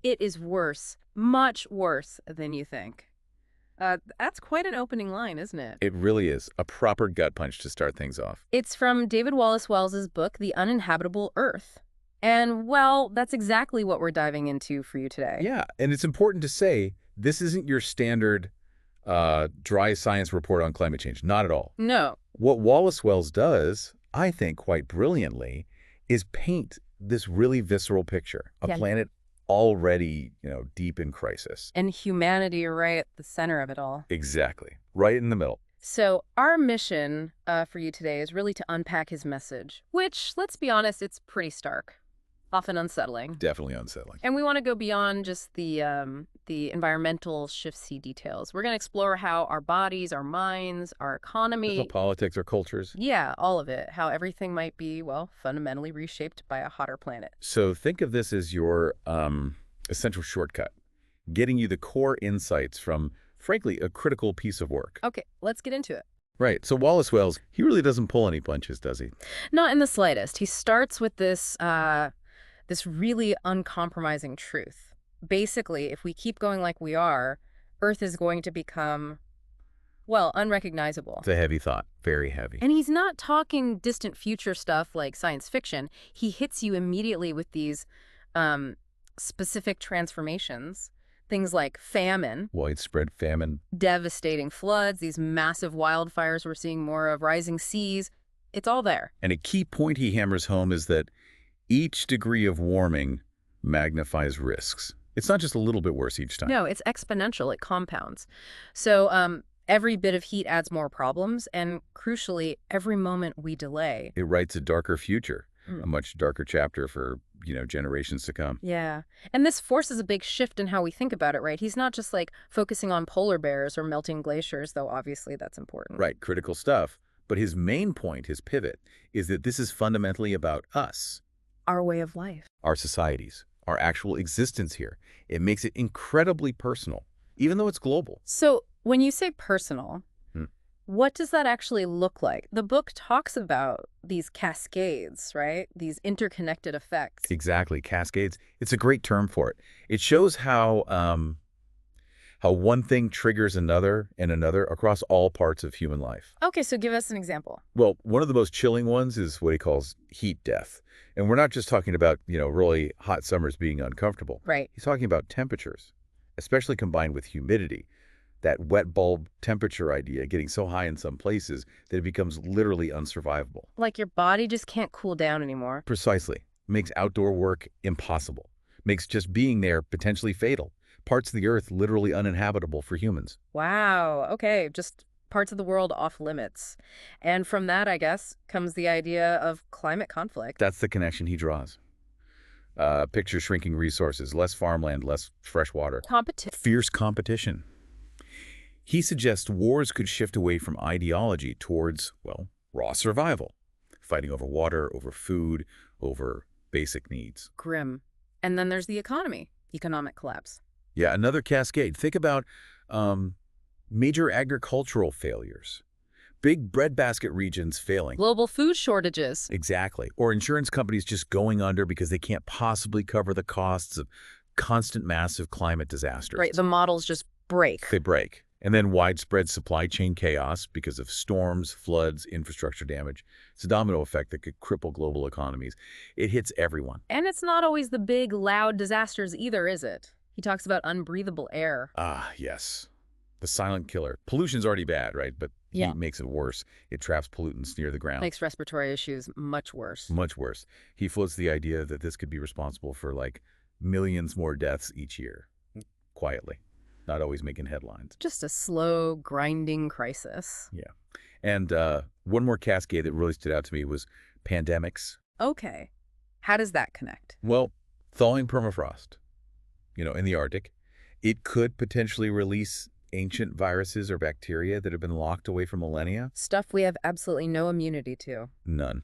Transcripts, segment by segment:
It is worse, much worse than you think. That's quite an opening line, isn't it? It really is a proper gut punch to start things off. It's from David Wallace-Wells' book, The Uninhabitable Earth. And, well, that's exactly what we're diving into for you today. Yeah, and it's important to say this isn't your standard dry science report on climate change. Not at all. No. What Wallace-Wells does, I think quite brilliantly, is paint this really visceral picture. A Yeah. planet already, deep in crisis. And humanity right at the center of it all. Exactly. Right in the middle. So our mission for you today is really to unpack his message, which, let's be honest, it's pretty stark, often unsettling. Definitely unsettling. And we want to go beyond just the environmental shiftsy details. We're going to explore how our bodies, our minds, our economy, Our politics, our cultures. yeah, all of it, how everything might be, well, fundamentally reshaped by a hotter planet. So think of this as your essential shortcut, getting you the core insights from, frankly, a critical piece of work. Okay, let's get into it. Right. So Wallace-Wells, he really doesn't pull any punches, does he? Not in the slightest. He starts with this really uncompromising truth. Basically, if we keep going like we are, Earth is going to become, well, unrecognizable. It's a heavy thought. Very heavy. And he's not talking distant future stuff like science fiction. He hits you immediately with these specific transformations. Things like famine, Widespread famine. devastating floods, these massive wildfires we're seeing more of, rising seas. It's all there. And a key point he hammers home is that each degree of warming magnifies risks. It's not just a little bit worse each time. No, it's exponential. It compounds. So every bit of heat adds more problems, and crucially, every moment we delay. It writes a darker future, a much darker chapter for, generations to come. Yeah. And this forces a big shift in how we think about it, right? He's not just like focusing on polar bears or melting glaciers, though obviously that's important. Right, critical stuff. But his main point, his pivot, is that this is fundamentally about us, Our way of life. our societies, our actual existence here. It makes it incredibly personal, even though it's global. So when you say personal, what does that actually look like? The book talks about these cascades, right? These interconnected effects. Exactly, cascades. It's a great term for it. It shows how one thing triggers another and another across all parts of human life. Okay, so give us an example. Well, one of the most chilling ones is what he calls heat death. And we're not just talking about, really hot summers being uncomfortable. Right. He's talking about temperatures, especially combined with humidity. That wet bulb temperature idea getting so high in some places that it becomes literally unsurvivable. Like your body just can't cool down anymore. Precisely. Makes outdoor work impossible. Makes just being there potentially fatal. Parts of the earth literally uninhabitable for humans. Wow. Okay, just parts of the world off limits. And from that, I guess, comes the idea of climate conflict. That's the connection he draws. Picture shrinking resources, less farmland, less fresh water. Fierce competition. He suggests wars could shift away from ideology towards, well, raw survival. Fighting over water, over food, over basic needs. Grim. And then there's the economic collapse. Yeah, another cascade. Think about major agricultural failures. Big breadbasket regions failing. Global food shortages. Exactly. Or insurance companies just going under because they can't possibly cover the costs of constant massive climate disasters. Right, the models just break. They break. And then widespread supply chain chaos because of storms, floods, infrastructure damage. It's a domino effect that could cripple global economies. It hits everyone. And it's not always the big, loud disasters either, is it? He talks about unbreathable air. Ah, yes. The silent killer. Pollution's already bad, right? But heat makes it worse. It traps pollutants near the ground. Makes respiratory issues much worse. Much worse. He floats the idea that this could be responsible for, millions more deaths each year. Quietly. Not always making headlines. Just a slow, grinding crisis. Yeah. And one more cascade that really stood out to me was pandemics. Okay. How does that connect? Well, thawing permafrost, in the Arctic, it could potentially release ancient viruses or bacteria that have been locked away for millennia. Stuff we have absolutely no immunity to. None.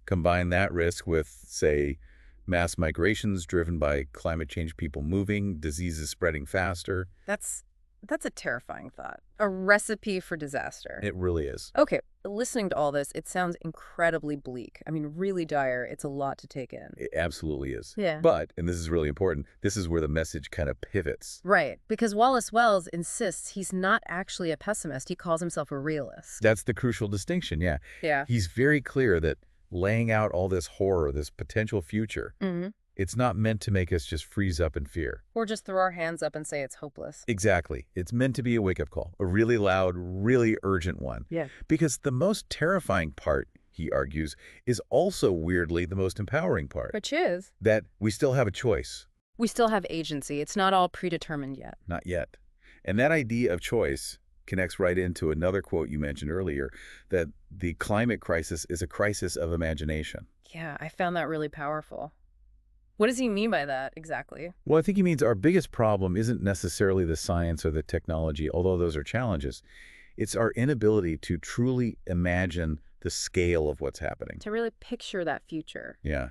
Combine that risk with, say, mass migrations driven by climate change, people moving, diseases spreading faster. That's That's a terrifying thought. A recipe for disaster. It really is. Okay, listening to all this, it sounds incredibly bleak. I mean, really dire. It's a lot to take in. It absolutely is. Yeah. But, and this is really important, this is where the message kind of pivots. Right, because Wallace-Wells insists he's not actually a pessimist. He calls himself a realist. That's the crucial distinction, yeah. Yeah. He's very clear that laying out all this horror, this potential future, it's not meant to make us just freeze up in fear. Or just throw our hands up and say it's hopeless. Exactly. It's meant to be a wake-up call, a really loud, really urgent one. Yeah. Because the most terrifying part, he argues, is also weirdly the most empowering part. Which is? That we still have a choice. We still have agency. It's not all predetermined yet. Not yet. And that idea of choice connects right into another quote you mentioned earlier, that the climate crisis is a crisis of imagination. Yeah, I found that really powerful. What does he mean by that exactly? Well, I think he means our biggest problem isn't necessarily the science or the technology, although those are challenges. It's our inability to truly imagine the scale of what's happening. To really picture that future. Yeah.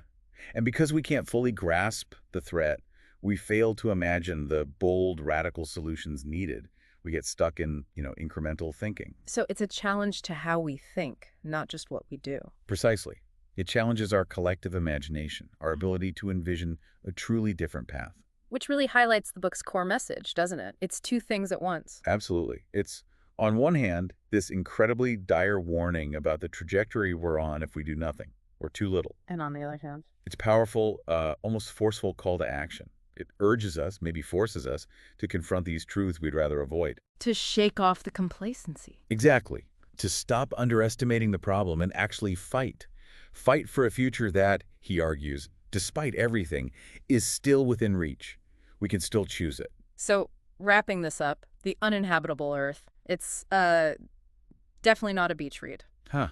And because we can't fully grasp the threat, we fail to imagine the bold, radical solutions needed. We get stuck in, incremental thinking. So it's a challenge to how we think, not just what we do. Precisely. It challenges our collective imagination, our ability to envision a truly different path. Which really highlights the book's core message, doesn't it? It's two things at once. Absolutely. It's, on one hand, this incredibly dire warning about the trajectory we're on if we do nothing, or too little. And on the other hand? It's powerful, almost forceful call to action. It urges us, maybe forces us, to confront these truths we'd rather avoid. To shake off the complacency. Exactly. To stop underestimating the problem and actually fight. Fight for a future that, he argues, despite everything, is still within reach. We can still choose it. So, wrapping this up, The Uninhabitable Earth, it's definitely not a beach read. Huh.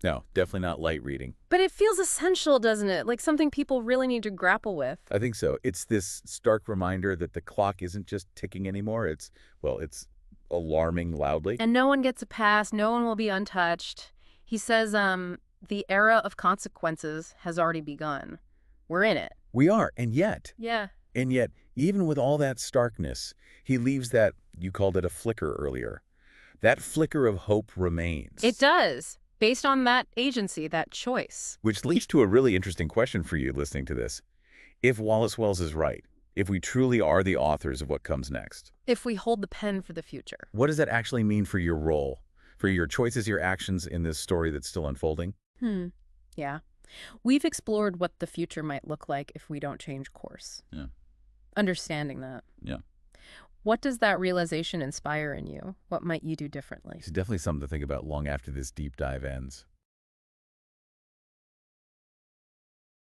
No, definitely not light reading. But it feels essential, doesn't it? Like something people really need to grapple with. I think so. It's this stark reminder that the clock isn't just ticking anymore. It's alarming loudly. And no one gets a pass. No one will be untouched. He says, the era of consequences has already begun. We're in it. We are, and yet. Yeah. And yet, even with all that starkness, he leaves that, you called it a flicker earlier. That flicker of hope remains. It does, based on that agency, that choice. Which leads to a really interesting question for you listening to this. If Wallace-Wells is right, if we truly are the authors of what comes next. If we hold the pen for the future. What does that actually mean for your role, for your choices, your actions in this story that's still unfolding? Yeah. We've explored what the future might look like if we don't change course. Yeah. Understanding that. Yeah. What does that realization inspire in you? What might you do differently? It's definitely something to think about long after this deep dive ends.